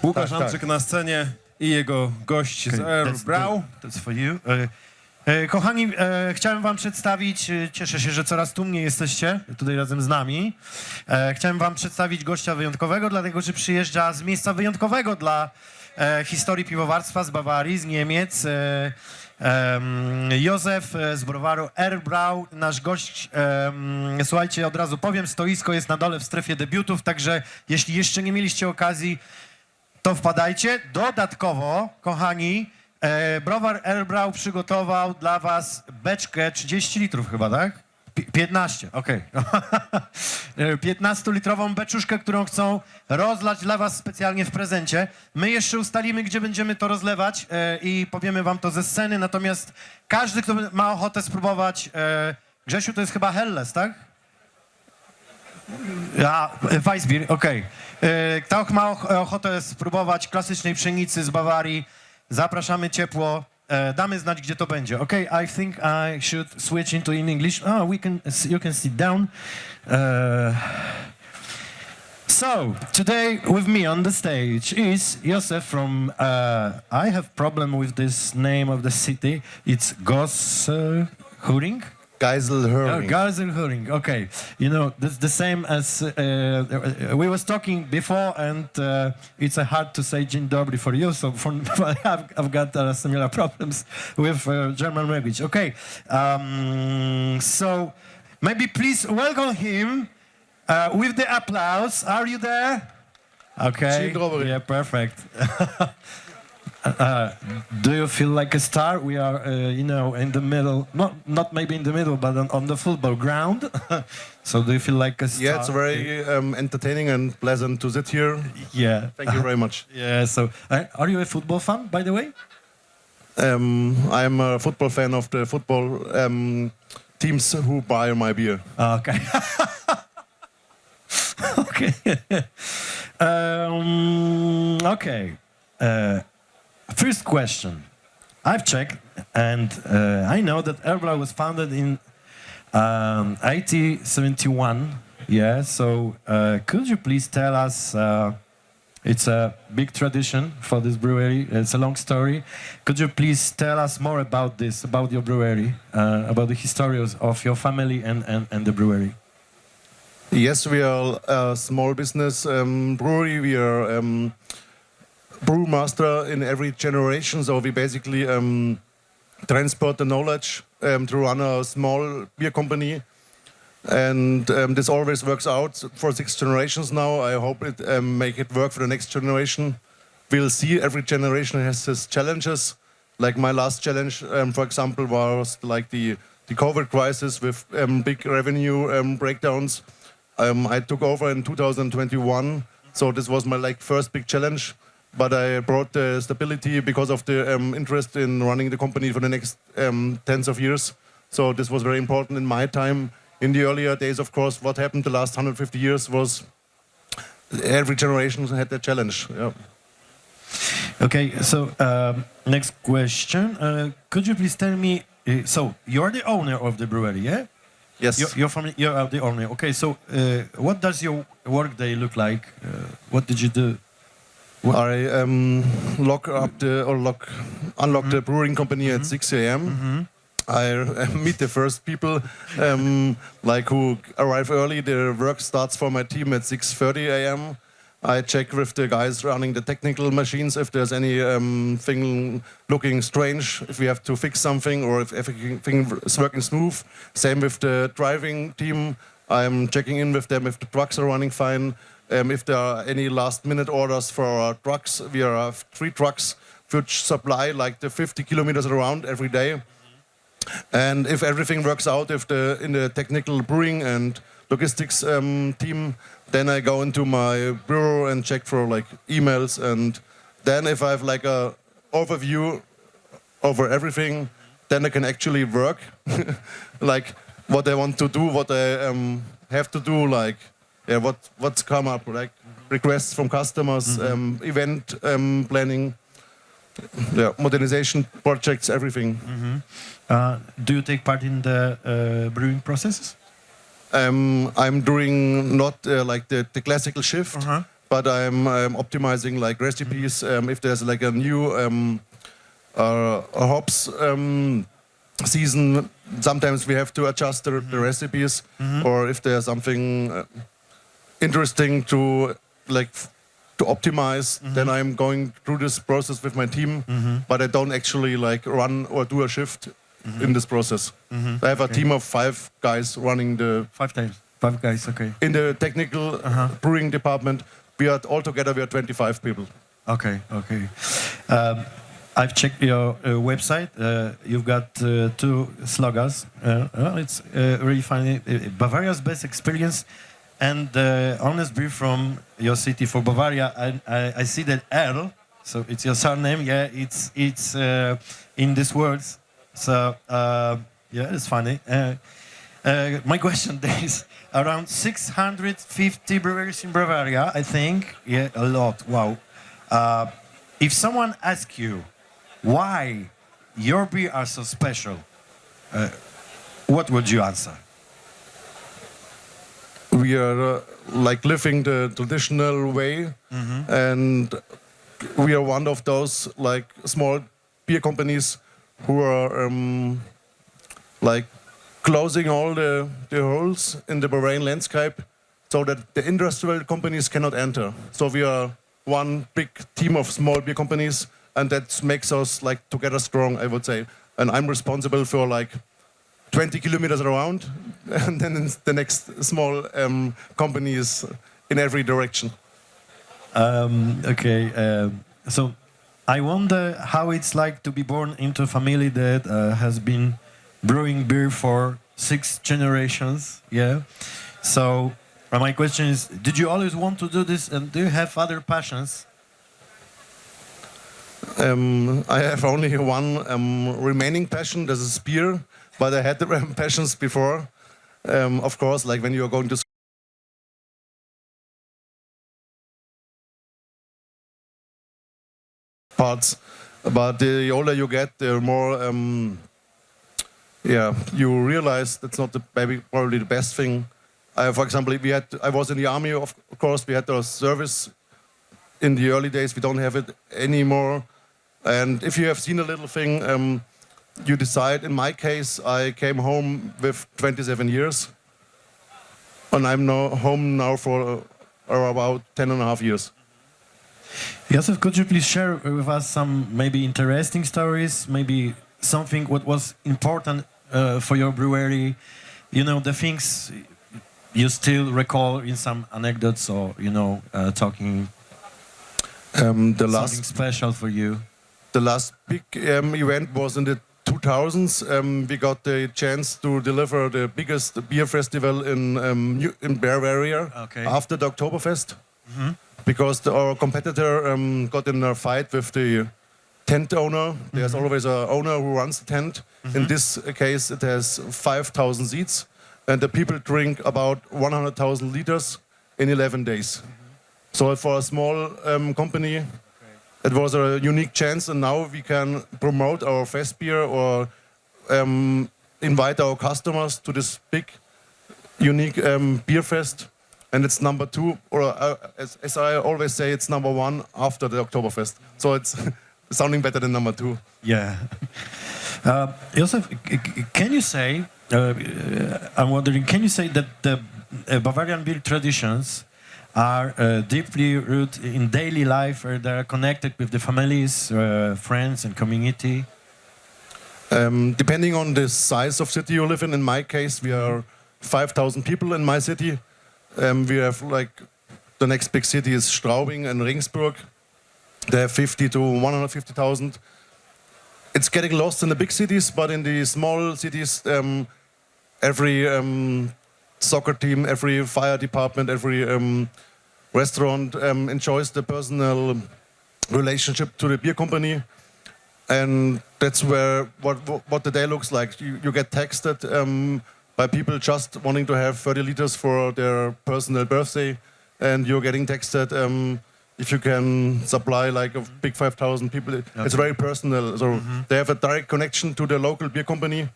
Łukasz Anczyk na scenie i jego gość z Erl Bräu. That's for you. Kochani, chciałem wam przedstawić, cieszę się, że coraz tłumniej jesteście tutaj razem z nami. Chciałem wam przedstawić gościa wyjątkowego, dlatego że przyjeżdża z miejsca wyjątkowego dla historii piwowarstwa z Bawarii, z Niemiec. Josef z browaru Erl Bräu, nasz gość. Słuchajcie, od razu powiem, stoisko jest na dole w strefie debiutów, także jeśli jeszcze nie mieliście okazji, to wpadajcie. Dodatkowo, kochani, browar Erl Bräu przygotował dla was beczkę 30 litrów chyba, tak? 15, okej. 15-litrową beczuszkę, którą chcą rozlać dla was specjalnie w prezencie. My jeszcze ustalimy, gdzie będziemy to rozlewać i powiemy wam to ze sceny, natomiast każdy, kto ma ochotę spróbować, Grzesiu, to jest chyba Helles, tak? Ja, Weissbier, okej. Kto ma ochotę spróbować klasycznej pszenicy z Bawarii, zapraszamy ciepło. Damy znać, gdzie to będzie. Okay, I think I should switch into in English. Oh, you can sit down. So, today with me on the stage is Josef from, I have problem with this name of the city. It's Geiselhöring? Geiselhöring. Oh, Geiselhöring, okay. You know, that's the same as, we was talking before and it's hard to say Dzień dobry for you, so I've got similar problems with German language. Okay, so maybe please welcome him with the applause. Are you there? Okay, Dzień dobry. yeah, perfect. Do you feel like a star? We are, you know, in the middle, not maybe in the middle, but on the football ground. So do you feel like a star? Yeah, it's very entertaining and pleasant to sit here. Yeah. Thank you very much. Yeah, so are you a football fan, by the way? I'm a football fan of the football teams who buy my beer. Okay. Okay. Okay. First question. I've checked, and I know that Erl Bräu was founded in 1871. Yeah, so could you please tell us, it's a big tradition for this brewery, it's a long story. Could you please tell us more about this, about your brewery, about the history of your family and the brewery? Yes, we are a small business brewery. We are brewmaster in every generation, so we basically transport the knowledge to run a small beer company, and this always works out for 6 generations now. I hope it make it work for the next generation. We'll see. Every generation has its challenges. Like my last challenge, for example, was like the COVID crisis with big revenue breakdowns. I took over in 2021, so this was my first big challenge. But I brought the stability because of the interest in running the company for the next tens of years. So this was very important in my time. In the earlier days, of course, what happened the last 150 years was every generation had their challenge. Yeah. Okay, so next question. Could you please tell me, so you're the owner of the brewery, yeah? Yes. You're the owner. Okay, so what does your work day look like? What did you do? I unlock the brewing company at 6 a.m. I meet the first people who arrive early. The work starts for my team at 6:30 a.m. I check with the guys running the technical machines if there's any thing looking strange, if we have to fix something or if everything is working smooth. Same with the driving team. I'm checking in with them if the trucks are running fine. If there are any last-minute orders for our trucks, we have 3 trucks which supply like the 50 kilometers around every day. And if everything works out, in the technical brewing and logistics team, then I go into my bureau and check for emails. And then if I have a overview over everything, then I can actually work, what I want to do, what I have to do, what's come up, requests from customers, event planning, modernization projects, everything. Do you take part in the brewing processes? I'm doing not the classical shift, but I'm optimizing like recipes. If there's like a new hops season, sometimes we have to adjust the recipes, or if there's something interesting to to optimize, then I'm going through this process with my team, but I don't actually like run or do a shift in this process. I have a team of 5 guys running the 5 guys, okay. in the technical brewing department. We are altogether 25 people. Okay. I've checked your website. You've got 2 slogans. It's really funny. Bavaria's best experience and honest beer from your city for Bavaria. I see that Erl, so it's your surname. Yeah, it's in these words. So yeah, it's funny. My question is around 650 breweries in Bavaria, I think. Yeah, a lot. Wow. If someone asks you why your beer are so special, what would you answer? We are like living the traditional way, and we are one of those like small beer companies who are like closing all the holes in the Bavarian landscape so that the industrial companies cannot enter. So we are one big team of small beer companies, and that makes us like together strong, I would say. And I'm responsible for like 20 kilometers around, and then the next small company is in every direction. Okay, so I wonder how it's like to be born into a family that has been brewing beer for 6 generations. Yeah. So my question is, did you always want to do this, and do you have other passions? I have only one remaining passion. This is beer, but I had the passions before. Of course, like when you are going to parts, but the older you get, the more you realize that's not probably the best thing. For example, I was in the army. Of course, we had our service in the early days. We don't have it anymore. And if you have seen a little thing, you decide. In my case, I came home with 27 years, and I'm now home now for about 10 and a half years. Josef, could you please share with us some maybe interesting stories, maybe something what was important for your brewery? You know, the things you still recall in some anecdotes, or talking something special for you. The last big event was in the 2000s. We got the chance to deliver the biggest beer festival in Bavaria after the Oktoberfest, because our competitor got in a fight with the tent owner. There's always an owner who runs the tent. In this case, it has 5,000 seats, and the people drink about 100,000 liters in 11 days. So for a small company, it was a unique chance, and now we can promote our fest beer or invite our customers to this big, unique beer fest. And it's number 2, or as I always say, it's number 1 after the Oktoberfest. So it's sounding better than number 2. Yeah. Josef, can you say, I'm wondering, can you say that the Bavarian beer traditions are deeply rooted in daily life, or they are connected with the families, friends, and community? Depending on the size of city you live in my case, we are 5,000 people in my city. We have like the next big city is Straubing and Regensburg. They have 50 to 150,000. It's getting lost in the big cities, but in the small cities, every soccer team, every fire department, every restaurant enjoys the personal relationship to the beer company, and that's where what the day looks like. You get texted by people just wanting to have 30 liters for their personal birthday, and you're getting texted if you can supply like a big 5,000 people. It's very personal, so they have a direct connection to the local beer company.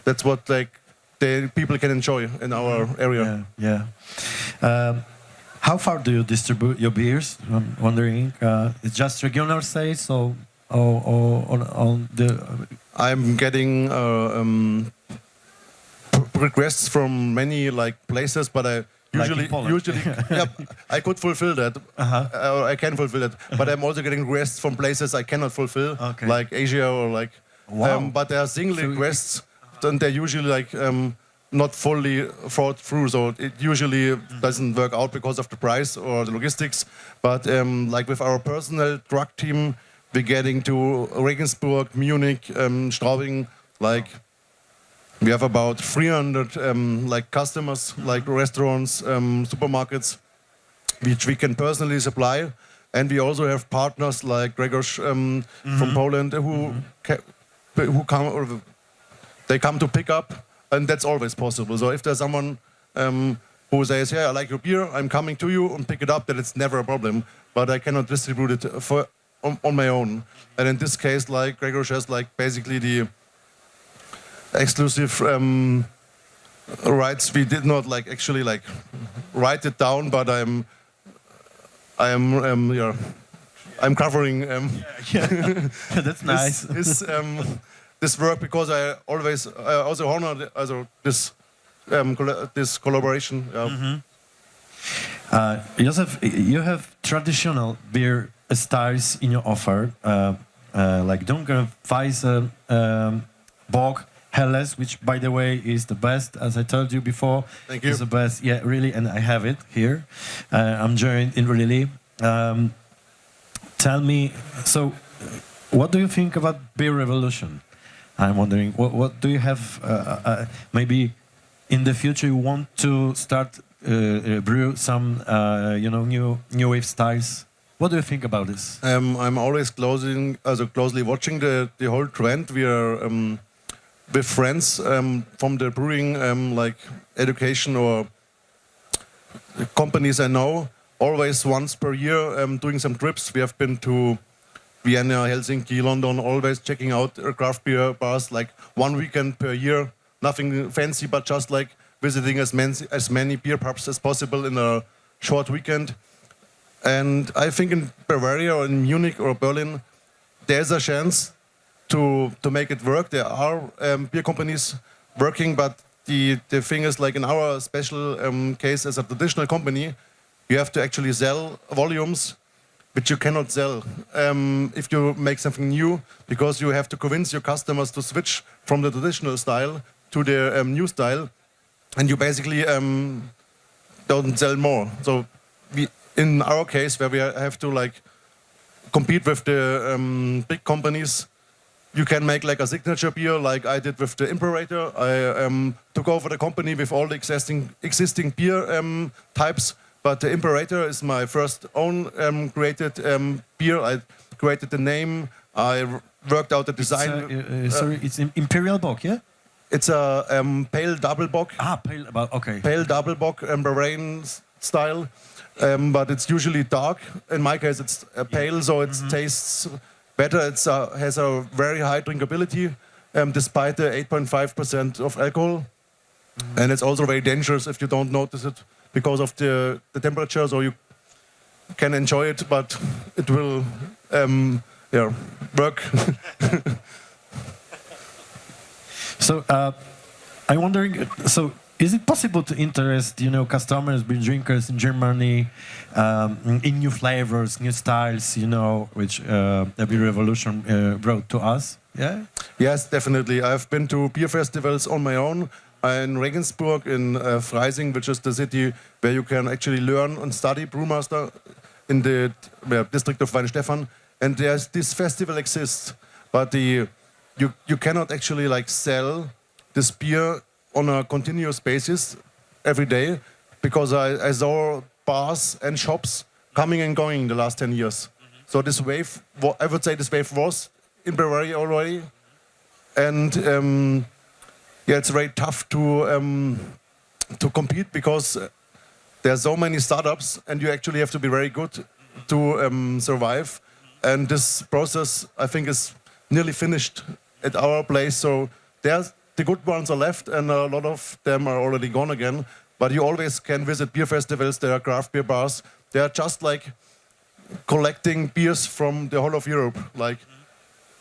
That's what like the people can enjoy in our area. Yeah. How far do you distribute your beers? I'm wondering. It's just regional sales, or on the. I'm getting requests from many like places, but I Like usually in Poland. yeah, I could fulfill that. I can fulfill it, but I'm also getting requests from places I cannot fulfill, Okay. like Asia or like. Wow. But there are single So requests, and they're usually like not fully thought through. So it usually doesn't work out because of the price or the logistics. But like with our personal truck team, we're getting to Regensburg, Munich, Straubing, like. We have about 300 like customers, like restaurants, supermarkets, which we can personally supply, and we also have partners like Gregor's from Poland who come or they come to pick up, and that's always possible. So if there's someone who says, "Yeah, I like your beer, I'm coming to you and pick it up," then it's never a problem. But I cannot distribute it on my own. And in this case, like Gregor's has like basically the exclusive rights. We did not like actually like write it down, but I'm covering That's nice. this work because I also honor this collaboration. Josef, you have traditional beer styles in your offer, like Dunkel, Weisse, Bock, Helles, which, by the way, is the best, as I told you before. Thank you. It's the best, yeah, really, and I have it here. I'm joined in really. Tell me, so what do you think about beer revolution? I'm wondering, what do you have, maybe in the future you want to start brew some, new wave styles? What do you think about this? I'm always closely watching the whole trend. We are with friends from the brewing like education or companies I know, always once per year doing some trips. We have been to Vienna, Helsinki, London, always checking out craft beer bars like 1 weekend per year. Nothing fancy, but just like visiting as many beer pubs as possible in a short weekend. And I think in Bavaria or in Munich or Berlin, there's a chance to make it work. There are beer companies working, but the thing is, like in our special case as a traditional company, you have to actually sell volumes which you cannot sell if you make something new, because you have to convince your customers to switch from the traditional style to the new style, and you basically don't sell more. So in our case, where we have to like compete with the big companies, you can make like a signature beer, like I did with the Imperator. I took over the company with all the existing beer types, but the Imperator is my first own created beer. I created the name. I worked out the design. Sorry, it's Imperial Bock, yeah? It's a pale double bock. Ah, pale, okay. Pale double bock, Bavarian style, but it's usually dark. In my case, it's pale, so it tastes better. It has a very high drinkability, despite the 8.5% of alcohol. And it's also very dangerous if you don't notice it because of the temperature. So you can enjoy it, but it will work. So I'm wondering, so is it possible to interest, customers, beer drinkers in Germany in new flavors, new styles, which the beer revolution brought to us? Yeah. Yes, definitely. I've been to beer festivals on my own in Regensburg, in Freising, which is the city where you can actually learn and study brewmaster in the district of Weinstefan. And this festival exists, but you cannot actually like sell this beer on a continuous basis every day, because I saw bars and shops coming and going the last 10 years. So this wave, I would say this wave was in Bavaria already. And it's very tough to compete, because there are so many startups and you actually have to be very good to survive. And this process, I think, is nearly finished at our place. So the good ones are left, and a lot of them are already gone again. but you always can visit beer festivals. There are craft beer bars. They are just like collecting beers from the whole of Europe. Like,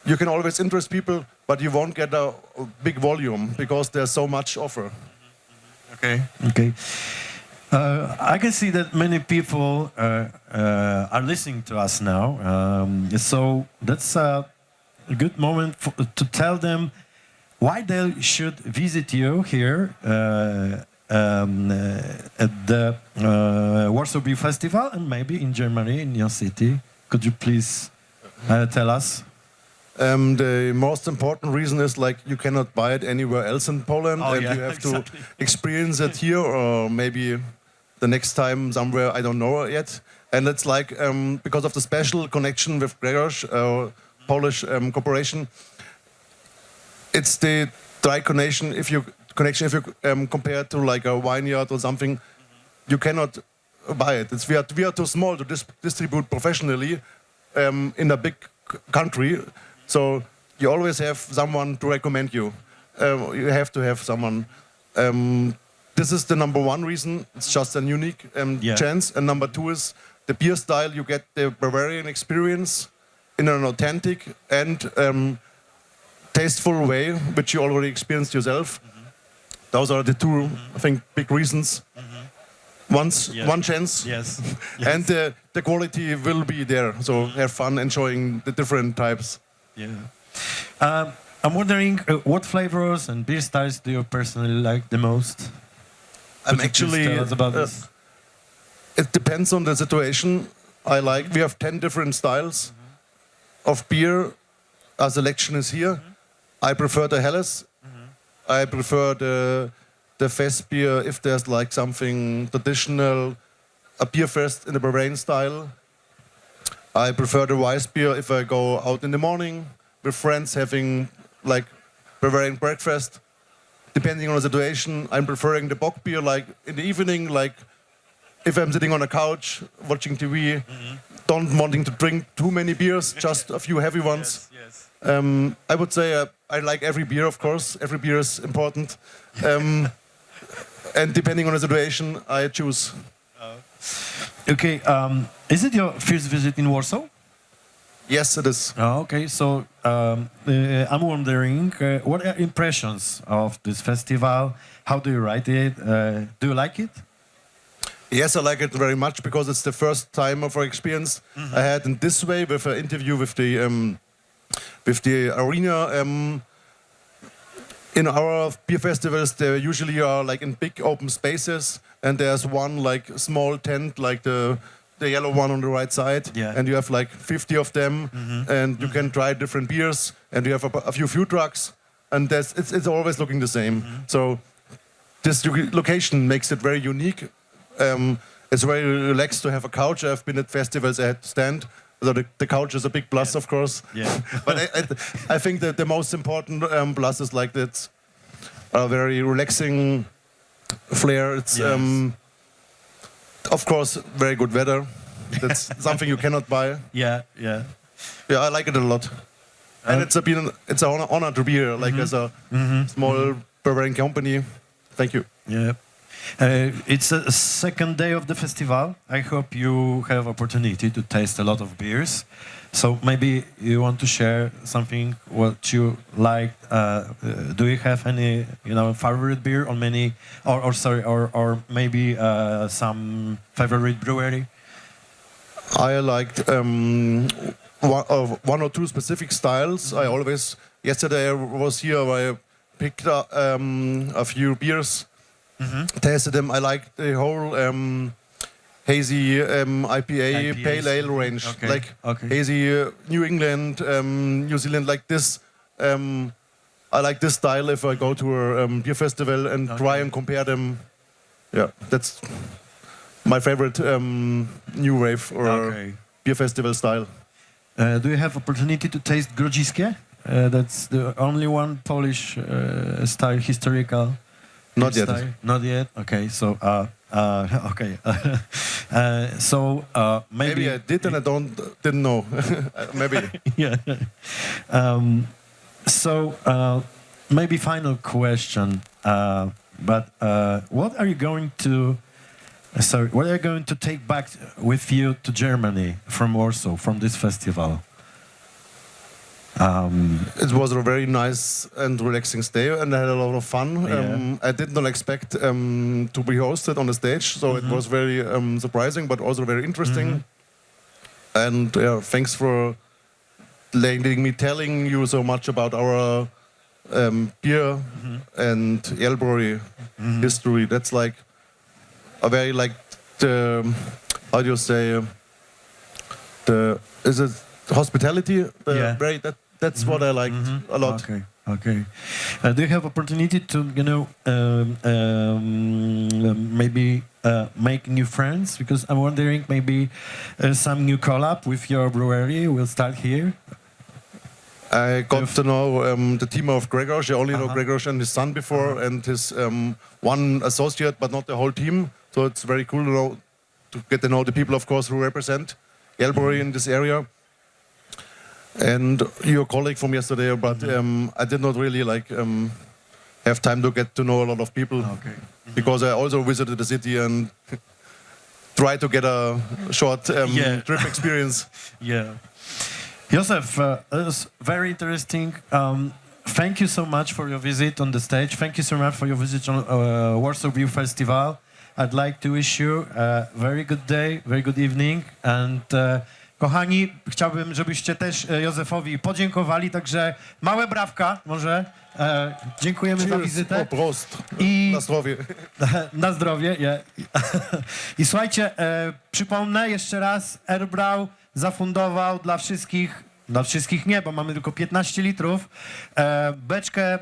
you can always interest people, but you won't get a big volume because there's so much offer. Okay. I can see that many people are listening to us now. So that's a good moment to tell them why they should visit you here at the Warsaw Beer Festival and maybe in Germany, in your city. Could you please tell us? The most important reason is like you cannot buy it anywhere else in Poland, Oh, and yeah, you have exactly. to experience it here or maybe the next time somewhere, I don't know yet. And it's like because of the special connection with Gregor's Polish corporation, it's the dry connection. If you compare it to like a vineyard or something, you cannot buy it. We are too small to distribute professionally in a big country. So you always have someone to recommend you. You have to have someone. This is the number one reason. It's just a unique chance. And number two is the beer style. You get the Bavarian experience in an authentic and tasteful way, which you already experienced yourself. Those are the two, I think, big reasons. One chance, Yes. and the quality will be there. So have fun enjoying the different types. Yeah. I'm wondering what flavors and beer styles do you personally like the most? I'm Could you please actually. tell us about this? It depends on the situation. We have 10 different styles of beer. Our selection is here. I prefer the Helles. I prefer the fest beer if there's like something traditional, a beer fest in the Bavarian style. I prefer the Weiss beer if I go out in the morning with friends having like Bavarian breakfast. Depending on the situation, I'm preferring the Bock beer like in the evening, like if I'm sitting on a couch watching TV, don't wanting to drink too many beers, just a few heavy ones. Yes. I would say I like every beer, of course. Every beer is important. And depending on the situation, I choose. Okay. Is it your first visit in Warsaw? Yes, it is. Oh, okay. So I'm wondering, what are impressions of this festival? How do you write it? Do you like it? Yes, I like it very much because it's the first time of our experience I had in this way with an interview with the arena. In our beer festivals, they usually are like in big open spaces, and there's one like small tent, like the yellow one on the right side, Yeah. and you have like 50 of them, and you can try different beers, and you have a few food trucks, and it's always looking the same. So this location makes it very unique. It's very relaxed to have a couch. I've been at festivals, I had to stand. So the couch is a big plus, of course. Yeah. But I think that the most important plus is like that a very relaxing flair. It's Yes. Of course very good weather. That's something you cannot buy. Yeah. Yeah, I like it a lot. And it's an honor to be here, like as a small Bavarian company. Thank you. Yeah. It's a second day of the festival. I hope you have opportunity to taste a lot of beers. So maybe you want to share something what you like. Do you have any, favorite beer or or maybe some favorite brewery? I liked one or two specific styles. Yesterday I was here, I picked up a few beers. Tasted them. I like the whole hazy IPA pale ale range, Okay. like Okay. hazy New England, New Zealand, like this. I like this style if I go to a beer festival and try and compare them. Yeah, that's my favorite new wave or beer festival style. Do you have opportunity to taste grodziskie? That's the only one Polish style, historical. Not yet. Style? Not yet. Okay, so okay. So maybe Maybe I did and I didn't know. Maybe. yeah. So maybe final question. But what are you going to? Sorry, what are you going to take back with you to Germany from Warsaw, from this festival? It was a very nice and relaxing stay, and I had a lot of fun. Yeah. I did not expect to be hosted on the stage, so it was very surprising, but also very interesting. And thanks for letting me telling you so much about our beer and Erl Bräu history. That's like a very like the how do you say the is it hospitality? Yeah. Very that's what I liked a lot. Okay, okay. Do you have opportunity to, you know, maybe make new friends? Because I'm wondering maybe some new collab with your brewery will start here. I got to know the team of Gregors. I only know Gregors and his son before, and his one associate, but not the whole team. So it's very cool to know, to get to know the people, of course, who represent Erl Bräu in this area. And your colleague from yesterday, but I did not really like have time to get to know a lot of people, because I also visited the city and tried to get a short trip experience. Yeah. Josef, it was very interesting. Thank you so much for your visit on the stage. Thank you so much for your visit on Warsaw Beer Festival. I'd like to wish you a very good day, very good evening. And kochani, chciałbym, żebyście też Josefowi podziękowali. Także małe brawka może. Dziękujemy za wizytę. O, prost. I Na zdrowie. na zdrowie. Yeah. I słuchajcie, przypomnę jeszcze raz, Erl Bräu zafundował dla wszystkich nie, bo mamy tylko 15 litrów, beczkę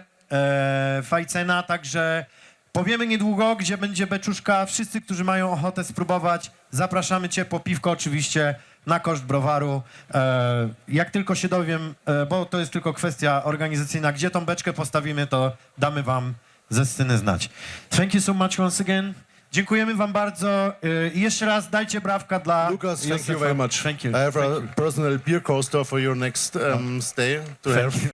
fajcena, także powiemy niedługo, gdzie będzie beczuszka. Wszyscy, którzy mają ochotę spróbować, zapraszamy cię po piwko oczywiście na koszt browaru. Jak tylko się dowiem, bo to jest tylko kwestia organizacyjna, gdzie tą beczkę postawimy, to damy wam ze sceny znać. Thank you so much once again. Dziękujemy wam bardzo. I jeszcze raz dajcie brawka dla Lucas, thank Josefa. you very much. Thank you. I have a personal beer coaster for your next stay to have.